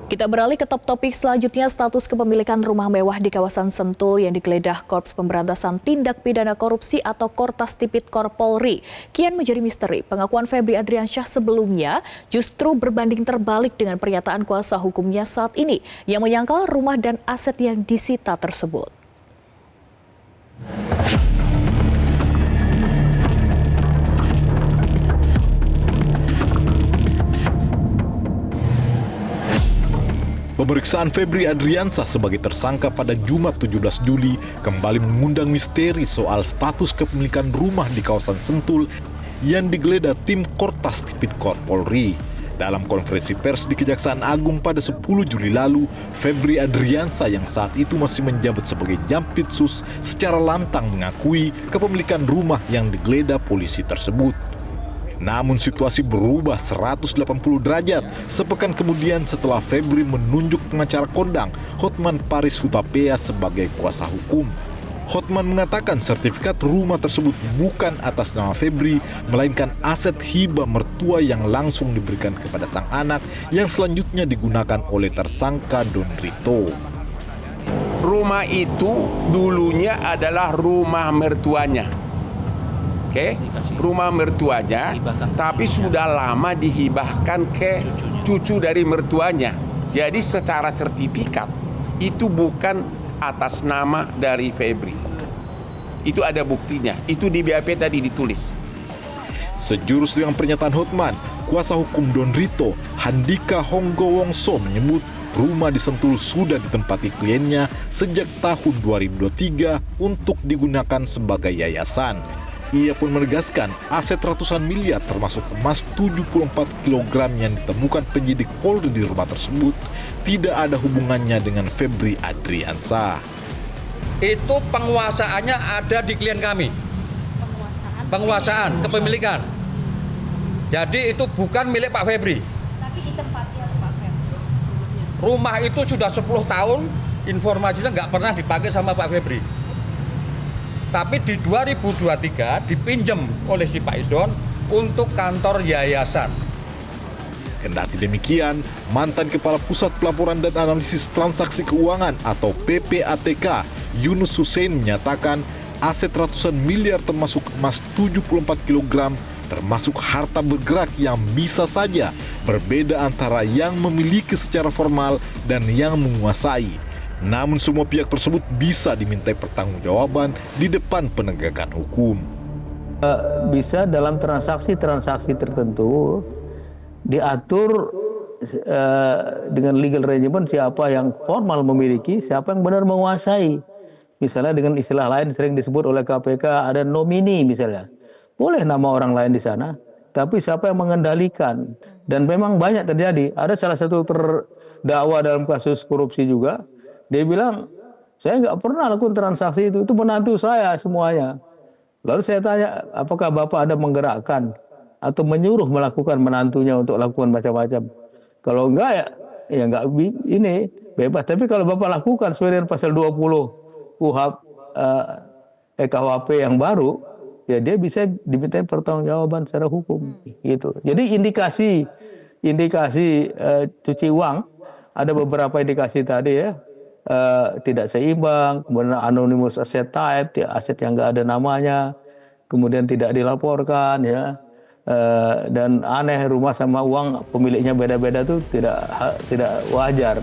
Kita beralih ke top topik selanjutnya, status kepemilikan rumah mewah di kawasan Sentul yang digeledah Korps Pemberantasan Tindak Pidana Korupsi atau Kortas Tipikor Polri kian menjadi misteri. Pengakuan Febri Adriansyah sebelumnya justru berbanding terbalik dengan pernyataan kuasa hukumnya saat ini yang menyangkal rumah dan aset yang disita tersebut. Pemeriksaan Febri Adriansyah sebagai tersangka pada Jumat 17 Juli kembali mengundang misteri soal status kepemilikan rumah di kawasan Sentul yang digeledah tim Kortas Tipikor Polri. Dalam konferensi pers di Kejaksaan Agung pada 10 Juli lalu, Febri Adriansyah yang saat itu masih menjabat sebagai Jampitsus secara lantang mengakui kepemilikan rumah yang digeledah polisi tersebut. Namun situasi berubah 180 derajat sepekan kemudian setelah Febri menunjuk pengacara kondang Hotman Paris Hutapea sebagai kuasa hukum. Hotman mengatakan sertifikat rumah tersebut bukan atas nama Febri, melainkan aset hibah mertua yang langsung diberikan kepada sang anak yang selanjutnya digunakan oleh tersangka Don Rito. Rumah itu dulunya adalah rumah mertuanya. Rumah mertuanya, tapi sudah lama dihibahkan ke cucu dari mertuanya. Jadi secara sertifikat itu bukan atas nama dari Febri. Itu ada buktinya. Itu di BAP tadi ditulis. Sejurus dengan pernyataan Hotman, kuasa hukum Don Rito, Handika Honggowongso menyebut rumah di Sentul sudah ditempati kliennya sejak tahun 2023 untuk digunakan sebagai yayasan. Ia pun menegaskan aset ratusan miliar termasuk emas 74 kg yang ditemukan penyidik Polri di rumah tersebut tidak ada hubungannya dengan Febri Adriansyah. Itu penguasaannya ada di klien kami. Penguasaan kepemilikan. Jadi itu bukan milik Pak Febri. Tapi ditempati oleh Pak Febri. Rumah itu sudah 10 tahun, informasinya nggak pernah dipakai sama Pak Febri. Tapi di 2023 dipinjam oleh si Pak Idon untuk kantor yayasan. Kendati demikian, mantan Kepala Pusat Pelaporan dan Analisis Transaksi Keuangan atau PPATK, Yunus Hussein menyatakan aset ratusan miliar termasuk emas 74 kg termasuk harta bergerak yang bisa saja berbeda antara yang memiliki secara formal dan yang menguasai. Namun semua pihak tersebut bisa dimintai pertanggungjawaban di depan penegakan hukum. Bisa dalam transaksi-transaksi tertentu diatur dengan legal arrangement siapa yang formal memiliki, siapa yang benar menguasai. Misalnya dengan istilah lain sering disebut oleh KPK ada nomini misalnya. Boleh nama orang lain di sana, tapi siapa yang mengendalikan. Dan memang banyak terjadi. Ada salah satu terdakwa dalam kasus korupsi juga. Dia bilang, saya nggak pernah lakukan transaksi itu menantu saya semuanya. Lalu saya tanya, apakah Bapak ada menggerakkan atau menyuruh melakukan menantunya untuk lakukan macam-macam? Kalau enggak ya enggak ini bebas. Tapi kalau Bapak lakukan sesuai dengan pasal 20 KUHP KUHP yang baru, ya dia bisa dimintai pertanggungjawaban secara hukum gitu. Jadi indikasi cuci uang ada beberapa indikasi tadi ya. Tidak seimbang, kemudian anonymous asset type, ya, aset yang nggak ada namanya, kemudian tidak dilaporkan, ya, dan aneh rumah sama uang pemiliknya beda-beda itu tidak wajar.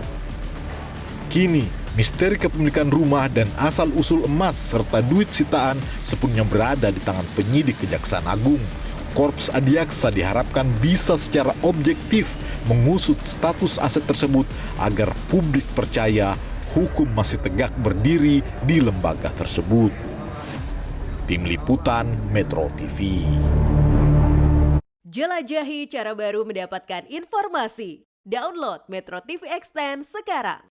Kini, misteri kepemilikan rumah dan asal-usul emas serta duit sitaan sepenuhnya berada di tangan penyidik Kejaksaan Agung. Korps Adiaksa diharapkan bisa secara objektif mengusut status aset tersebut agar publik percaya hukum masih tegak berdiri di lembaga tersebut. Tim Liputan Metro TV. Jelajahi cara baru mendapatkan informasi. Download Metro TV Extend sekarang.